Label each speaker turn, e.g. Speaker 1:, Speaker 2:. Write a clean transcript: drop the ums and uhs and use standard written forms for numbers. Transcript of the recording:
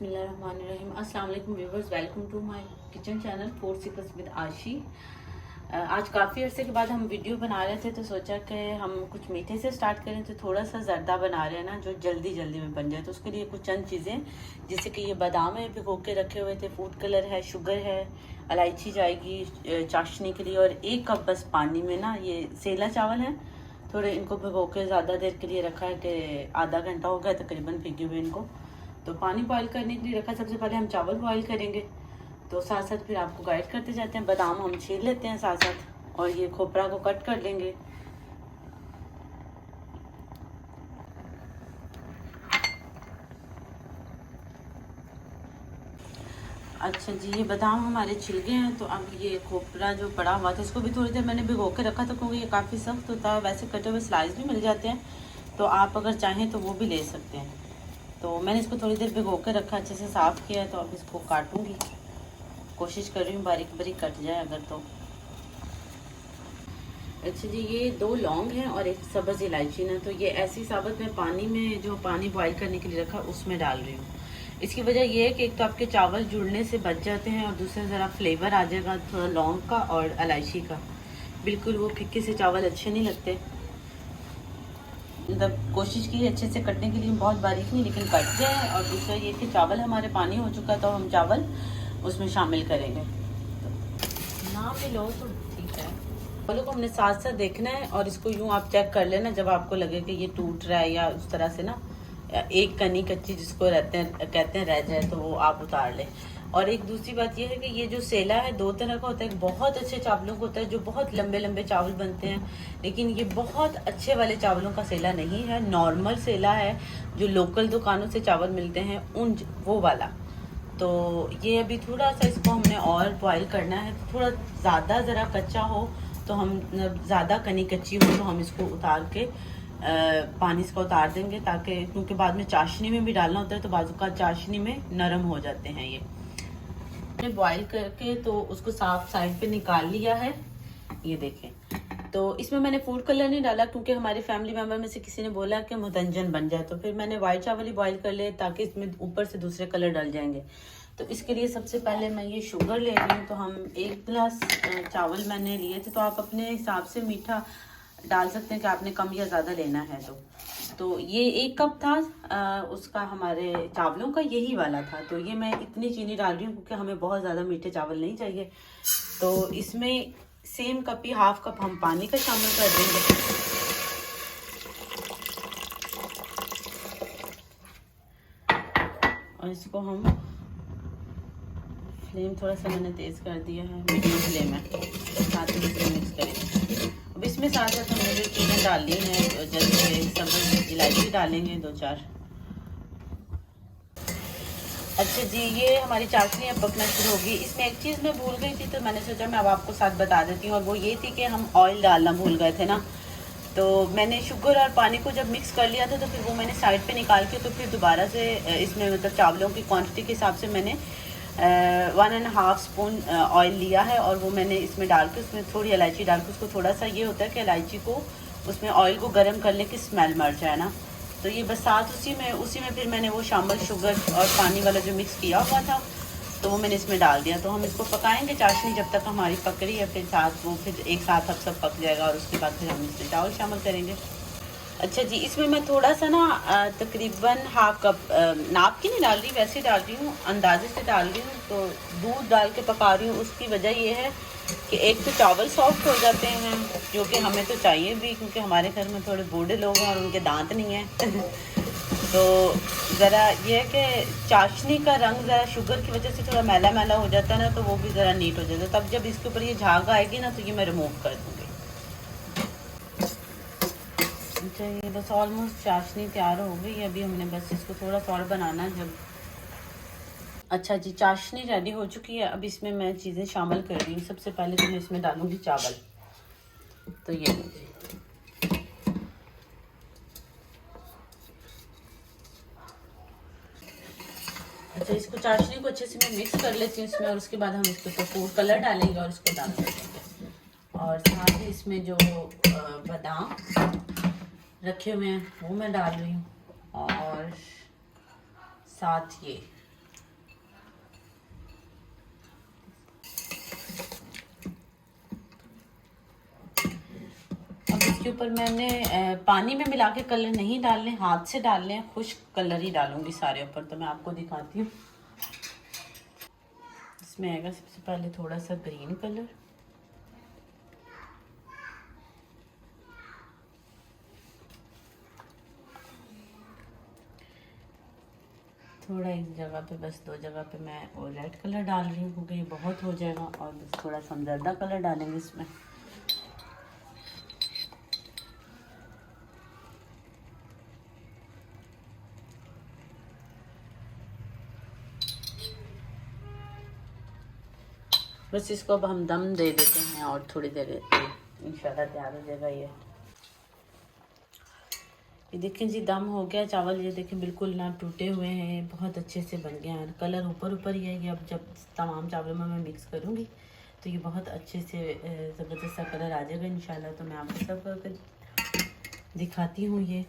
Speaker 1: बिस्मिल्लाहिर्रहमानिर्रहीम। अस्सलाम वालेकुम viewers, welcome to my kitchen channel food secrets with Aashi. आज काफ़ी अरसे के बाद हम वीडियो बना रहे थे तो सोचा कि हम कुछ मीठे से स्टार्ट करें। तो थोड़ा सा जर्दा बना रहे हैं ना जो जल्दी जल्दी में बन जाए, तो उसके लिए कुछ चंद चीज़ें, जैसे कि ये बादाम है भिगो के रखे हुए थे, फूड कलर है, शुगर है, इलायची जाएगी चाशनी के लिए, और 1 कप बस पानी में ना ये सेला चावल है, थोड़े इनको भिगो के ज़्यादा देर के लिए रखा है कि आधा घंटा हो गया तकरीबन भिगे हुए इनको। तो पानी बॉईल करने के लिए रखा। सबसे पहले हम चावल बॉईल करेंगे, तो साथ साथ फिर आपको गाइड करते जाते हैं। बादाम हम छील लेते हैं साथ साथ, और ये खोपरा को कट कर लेंगे। अच्छा जी, ये बादाम हमारे छिल गए हैं। तो अब ये खोपरा जो पड़ा हुआ था इसको भी थोड़ी देर मैंने भिगो के रखा था, क्योंकि ये काफ़ी सख्त होता है। वैसे कटे हुए स्लाइस भी मिल जाते हैं, तो आप अगर चाहें तो वो भी ले सकते हैं। तो मैंने इसको थोड़ी देर भिगो के रखा, अच्छे से साफ़ किया है। तो अब इसको काटूंगी, कोशिश कर रही हूँ बारीक बारीक कट जाए अगर तो। अच्छा जी, ये 2 लौंग हैं और 1 सब्ज़ इलायची ना, तो ये ऐसी साबुत में पानी में जो पानी बॉईल करने के लिए रखा उसमें डाल रही हूँ। इसकी वजह ये है कि एक तो आपके चावल जुड़ने से बच जाते हैं, और दूसरा ज़रा फ्लेवर आ जाएगा थोड़ा लौंग का और इलायची का। बिल्कुल वो फिक्के से चावल अच्छे नहीं लगते। मतलब कोशिश की अच्छे से कटने के लिए, बहुत बारीक नहीं लेकिन कट जाए। और दूसरा ये कि चावल हमारे पानी हो चुका है, तो हम चावल उसमें शामिल करेंगे। तो ना भी लो तो ठीक है। चावलों को हमने साथ साथ देखना है, और इसको यूँ आप चेक कर लेना जब आपको लगे कि ये टूट रहा है या उस तरह से ना एक कनी कच्ची जिसको कहते हैं रह जाए, तो वो आप उतार लें। और एक दूसरी बात यह है कि ये जो सेला है 2 तरह का होता है। एक बहुत अच्छे चावलों का होता है जो बहुत लंबे लंबे चावल बनते हैं, लेकिन ये बहुत अच्छे वाले चावलों का सेला नहीं है। नॉर्मल सेला है जो लोकल दुकानों से चावल मिलते हैं उन वो वाला। तो ये अभी थोड़ा सा इसको हमने और बॉईल करना है। थोड़ा ज़्यादा ज़रा कच्चा हो तो हम, ज़्यादा कनी कच्ची हो तो हम इसको उतार के पानी इसका उतार देंगे, ताकि क्योंकि बाद में चाशनी में भी डालना होता है, तो बाजू का चाशनी में नरम हो जाते हैं। ये बॉईल करके तो उसको साफ साइड पे निकाल लिया है, ये देखें। तो इसमें मैंने फूड कलर नहीं डाला, क्योंकि हमारी फैमिली मेंबर में से किसी ने बोला कि मुतंजन बन जाए, तो फिर मैंने वाइट चावल ही बॉईल कर लिए ताकि इसमें ऊपर से दूसरे कलर डल जाएंगे। तो इसके लिए सबसे पहले मैं ये शुगर ले रही हूँ। तो हम 1 गिलास चावल मैंने लिए थे, तो आप अपने हिसाब से मीठा डाल सकते हैं कि आपने कम या ज़्यादा लेना है। तो ये 1 कप था उसका, हमारे चावलों का यही वाला था। तो ये मैं इतनी चीनी डाल रही हूँ क्योंकि हमें बहुत ज़्यादा मीठे चावल नहीं चाहिए। तो इसमें सेम कप ही 1/2 कप हम पानी का शामिल कर देंगे। और इसको हम, फ्लेम थोड़ा सा मैंने तेज़ कर दिया है, मीडियम फ्लेम है, साथ में इसमें मिक्स करेंगे। अब इसमें साथ साथ हमने जो चीज़ें डाली हैं, जैसे सब्ज़ इलायची डालेंगे 2-4। अच्छा जी, ये हमारी चाशनी अब पकना शुरू होगी। इसमें एक चीज़ मैं भूल गई थी, तो मैंने सोचा मैं अब आपको साथ बता देती हूँ, और वो ये थी कि हम ऑयल डालना भूल गए थे ना। तो मैंने शुगर और पानी को जब मिक्स कर लिया था, तो फिर वो मैंने साइड पे निकाल के, तो फिर दोबारा से इसमें मतलब चावलों की क्वांटिटी के हिसाब से मैंने 1.5 स्पून ऑयल लिया है, और वो मैंने इसमें डाल के, उसमें थोड़ी इलायची डाल के, उसको थोड़ा सा ये होता है कि इलायची को उसमें ऑयल को गर्म करने की स्मेल मर जाए ना। तो ये बस साथ उसी में फिर मैंने वो शामिल शुगर और पानी वाला जो मिक्स किया हुआ था, तो वो मैंने इसमें डाल दिया। तो हम इसको पकाएंगे चाशनी जब तक हमारी पक रही है, फिर साथ वो फिर एक साथ अब सब पक जाएगा, और उसके बाद फिर हम इसमें चावल शामिल करेंगे। अच्छा जी, इसमें मैं थोड़ा सा ना तकरीबन 1/2 कप, नाप की नहीं डाल रही, वैसे डाल रही हूँ, अंदाजे से डाल रही हूँ। तो दूध डाल के पका रही हूँ। उसकी वजह ये है कि एक तो चावल सॉफ्ट हो जाते हैं, जो कि हमें तो चाहिए भी, क्योंकि हमारे घर में थोड़े बूढ़े लोग हैं और उनके दांत नहीं हैं। तो ज़रा ये है कि चाशनी का रंग ज़रा शुगर की वजह से थोड़ा मैला मैला हो जाता है ना, तो वो भी ज़रा नीट हो जाता है। तब जब इसके ऊपर ये झाग आएगी ना, तो ये मैं रिमूव कर दूँगी। अच्छा, ये बस ऑलमोस्ट चाशनी तैयार हो गई है। अभी हमने बस इसको थोड़ा सा और बनाना है जब। अच्छा जी, चाशनी रेडी हो चुकी है। अब इसमें मैं चीज़ें शामिल कर रही हूँ। सबसे पहले तो मैं इसमें डालूंगी चावल। तो ये अच्छा, इसको चाशनी को अच्छे से मैं मिक्स कर लेती हूँ इसमें, और उसके बाद हम इसके ऊपर फूड कलर डालेंगे और इसको डाल देंगे। और साथ ही इसमें जो बादाम रखे हुए हैं वो मैं डाल रही हूँ, और साथ ये इसके ऊपर मैंने पानी में मिला के कलर नहीं डालने, हाथ से डालने हैं, खुश्क कलर ही डालूंगी सारे ऊपर। तो मैं आपको दिखाती हूँ। इसमें आएगा सबसे पहले थोड़ा सा ग्रीन कलर, थोड़ा एक जगह पे, बस 2 जगह पे मैं और रेड कलर डाल रही हूँ क्योंकि ये बहुत हो जाएगा। और बस थोड़ा सा जर्दा कलर डालेंगे इसमें। बस इसको अब हम दम दे देते हैं और थोड़ी देर इंशाल्लाह तैयार हो जाएगा ये देखें जी, दम हो गया चावल। ये देखें बिल्कुल ना टूटे हुए हैं, बहुत अच्छे से बन गया है। कलर ऊपर ऊपर ही है। ये अब जब तमाम चावलों में मैं मिक्स करूँगी तो ये बहुत अच्छे से ज़बरदस्त सा कलर आ जाएगा इंशाल्लाह। तो मैं आपको सब दिखाती हूँ ये।